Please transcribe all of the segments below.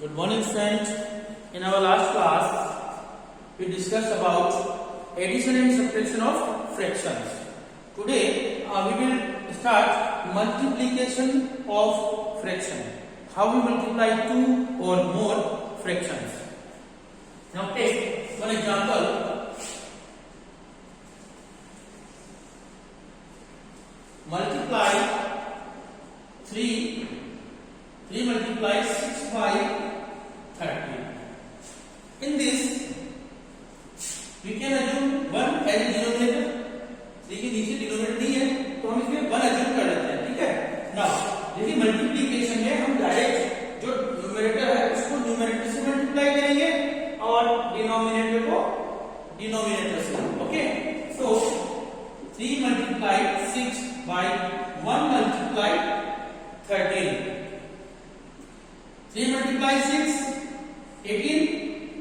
Good morning, friends. In our last class, we discussed about addition and subtraction of fractions. Today, we will start multiplication of fraction. How we multiply two or more fractions. Now, take one example. Multiply 3 multiply 6 by 30. In this, we can assume 1 as a denominator. देखिए नीचे denominator नहीं है तो हम इसमें 1 assume कर लेते हैं, ठीक है। नाउ देखिए मल्टीप्लिकेशन में हम डायरेक्ट जो न्यूमरेटर है उसको न्यूमरेटर से मल्टीप्लाई करेंगे और डिनोमिनेटर को डिनोमिनेटर से। Okay, so 3 multiply 6 by 1 multiply 13. 3 multiply 6 18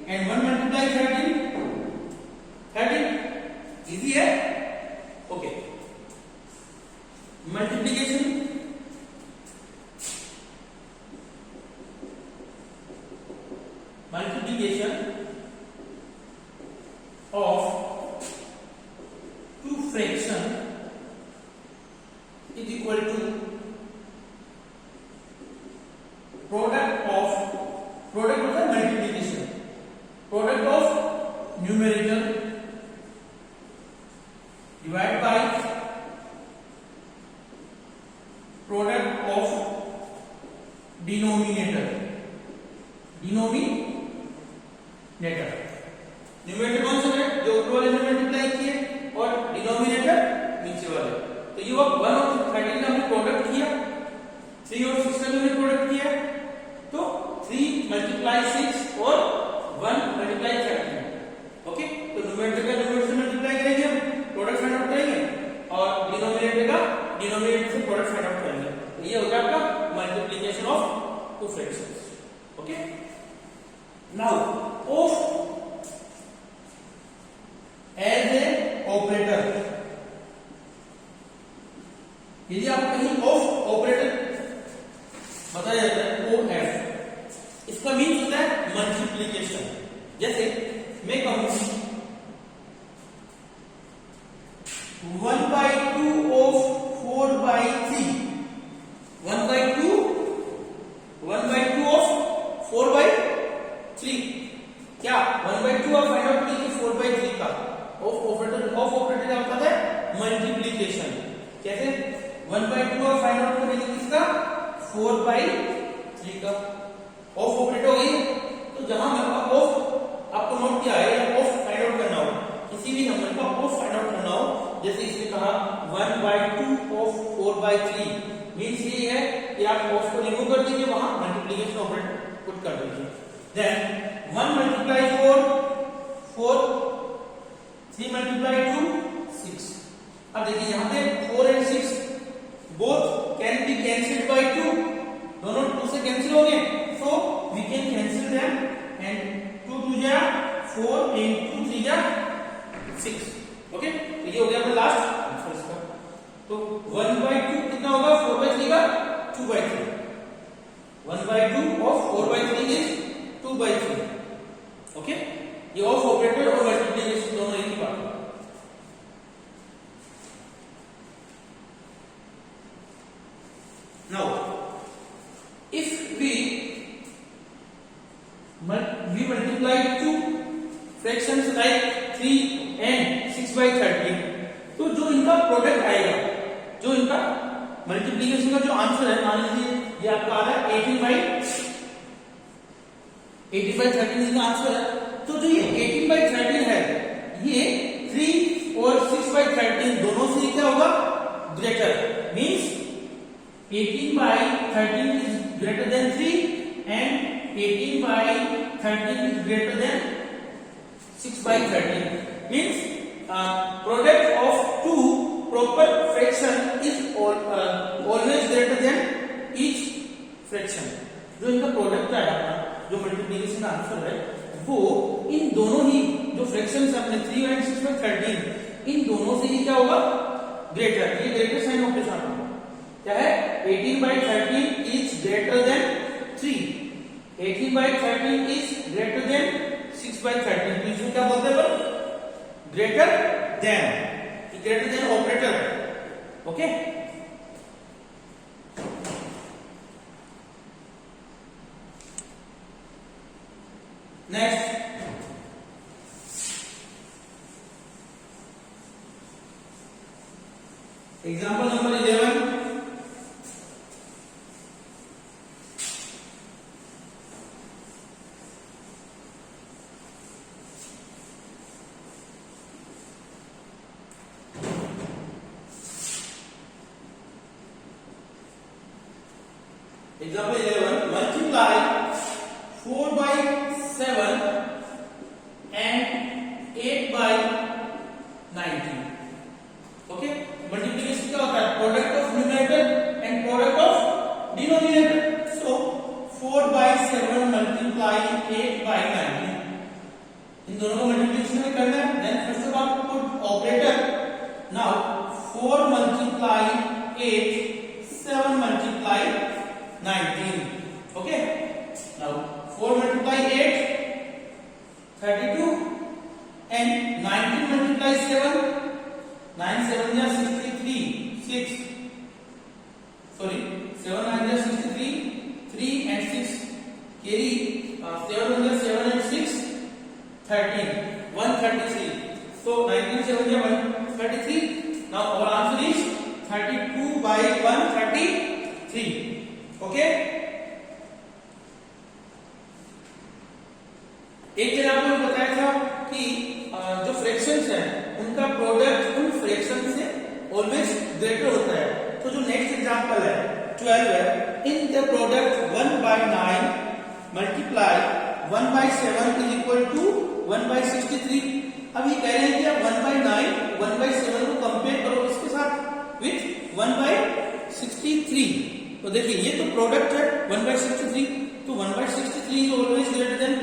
and 1 multiply 13 easy है। Okay, multiplication of two fraction is equal to product मतलब multiplication, product of numerator divided by product of denominator. Numerator कौन सा है? जो ऊपर वाले में मल्टीप्लाई किए और डिनोमिनेटर नीचे वाले। तो ये 1 और 13 का हमने प्रोडक्ट किया, 3 और 6 का हमने प्रोडक्ट किया, तो 3 multiply 6 और 1 multiply 13। ओके, तो न्यूमरेटर का न्यूमरेटर से मल्टीप्लाई करेंगे, हम प्रोडक्ट फाइंड आउट करेंगे और डिनोमिनेटर का डिनोमिनेटर से प्रोडक्ट फाइंड आउट करेंगे। तो ये हो गया आपका multiplication of two fractions. Okay, now of as a operator, यदि आप कहीं ऑफ ऑपरेटर बताया जाता है OF, इसका मीन्स होता है मल्टीप्लिकेशन। जैसे मैं कहूं 1/2 of 4/3, 1/2 of 4/3, क्या 1/2 आप फाइंड आउट कीजिए 4/3 का। ऑफ ऑपरेटर क्या होता है? मल्टीप्लिकेशन। कैसे 1/2 आप फाइंड आउट करेंगे किसका? 4/3 का। ऑफ ऑपरेटर हो गई, तो जहां ऑफ आपको नोट किया है या ऑफ फाइंड आउट करना हो, किसी भी नंबर का ऑफ फाइंड आउट करना हो, जैसे इसने कहा 1/2 of 4/3, मींस ये है कि आप ऑफ को रिमूव कर दीजिए, वहां मल्टीप्लिकेशन ऑपरेटर पुट कर दीजिए। Then 1 multiply 4, 3 multiply 2 6। अब देखिए यहां पे 4 and 6 both can be cancelled by 2, दोनों 2 से कैंसिल हो गए, so we can cancel them and 2 2 जा 4 and 2 3 जा 6। ओके, तो ये हो गया अपना लास्ट आंसर इसका। तो 1/2 कितना होगा? 4/3 का 2/3। 1/2 of 4/3 is 2/3। ओके, ये ऑफ ऑपरेटर और मल्टीप्लिकेशन दोनों एक ही बात है। Now, if we multiply two fractions like 3 and 6/13, तो जो इनका प्रोडक्ट आएगा, जो इनका मल्टीप्लिकेशन का जो आंसर है, मान लीजिए ये आपका आ रहा है 18/13 इसका आंसर है। तो जो ये 18/13 है, ये 3 और 6/13 दोनों से क्या होगा? Greater, means 18/13 is greater than 3 and 18/13 is greater than 6/13, means product of two proper fraction is always greater than each fraction। जो इनका प्रोडक्ट है अपना, जो मल्टीप्लिकेशन आंसर है, वो इन दोनों ही जो फ्रैक्शंस अपने 3 और 6/13, इन दोनों से ही क्या होगा? ग्रेटर। ये ग्रेटर साइन ऑफ के साथ क्या है? 18/13 is greater than 3। 18 by 13 is greater than 6 by 13. तो इसको क्या बोलते हैं? Greater than operator. Okay. Next example number 11. Example 11. Multiply 4 by 7 and 8 by 19. Okay? Multiplication क्या होता है? Product of numerator and product of denominator. So 4 by 7 multiply 8 by 19. इन दोनों को मल्टीप्लिकेशन में करना है. Then first of all put operator. Now 4 multiply 8, 7 multiply 19. Okay. Now 4 multiply 8, 32, and 19 multiply 7, 9 7 is 63, 6. Sorry, 7 9 is 63, 3 and 6 carry 7 is 7 and 6, 13, 133. So 19 7 is 133. Now our answer is 32 by 133. Okay. एक दिन आपको बताया था कि जो फ्रैक्शंस हैं उनका प्रोडक्ट उन फ्रैक्शन से ऑलवेज ग्रेटर होता है. तो जो नेक्स्ट एग्जांपल है 12 है. In the product 1 by 9 multiply 1 by 7 is equal to 1 by 63. अब ये कह रहे हैं कि आप 1 by 9 1 by 7 को कंपेयर करो इसके साथ विथ 1 by 63. तो देखिए ये तो प्रोडक्ट है 1 by 63. तो 1 by 63 is always greater than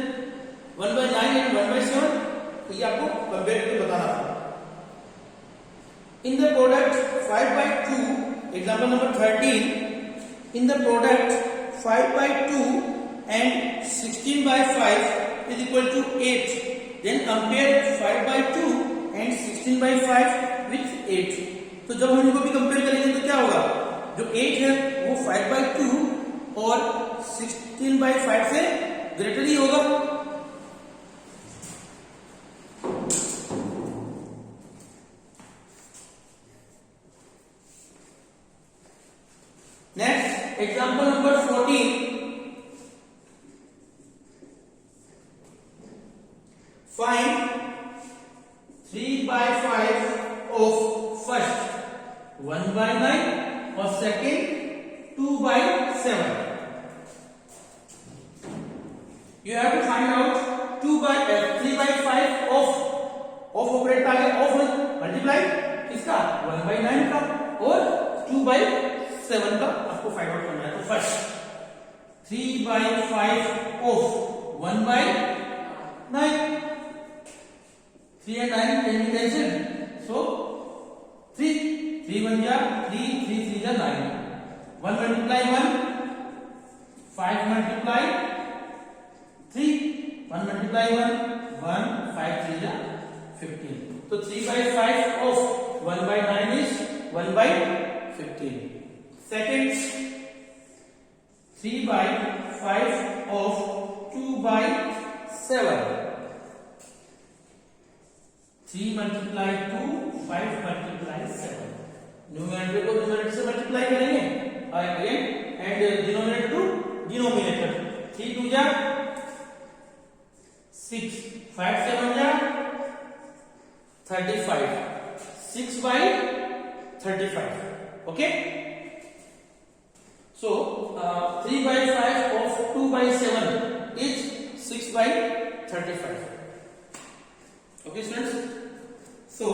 1 by 9 and 1 by 7. तो ये आपको कंपेयर करके बताना था. In the product 5 by 2, example number 13. In the product 5 by 2 and 16 by 5 is equal to 8. Then compare 5 by 2 and 16 by 5 with 8. तो जब हम इनको भी कंपेयर करेंगे तो क्या होगा? जो 8 है वो 5 by 2 और 16 by 5 से ग्रेटर ही होगा. Next example number 14. Find 3 by 5 of first 1 by 9 और second 2 by 7. You have to find out 3 by 5 of operator आ गया. ऑफ मल्टीप्लाई किसका? 1 by 9 का और 2 by 7 का आपको फाइंड आउट करना है. तो first 3 by 5 of 1 by 9. 3 and 9 can be cancelled. So 3 1 जा 3 3 3 जा 9. 1 multiply 1, 5 multiply 3, 1 multiply 1, 1 5 3 जा 15. तो 3 by 5 of 1 by 9 is 1 by 15. Second 3 by 5 of 2 by 7. 3 multiply 2, 5 multiply 7. Numerator को न्यूमरेटर से मल्टीप्लाई करेंगे again and denominator to denominator. 3 2 जा 6, 5 7 जा 35, 6 by 35. Okay. So 3 by 5 of 2 by 7 is 6 by 35. Okay students. So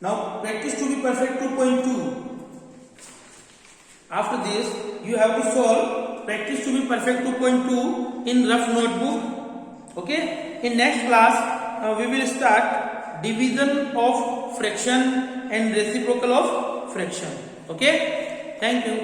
now practice to be perfect 2.2. After this you have to solve practice to be perfect 2.2 in rough notebook. Okay. In next class we will start division of fraction and reciprocal of fraction. Okay. Thank you.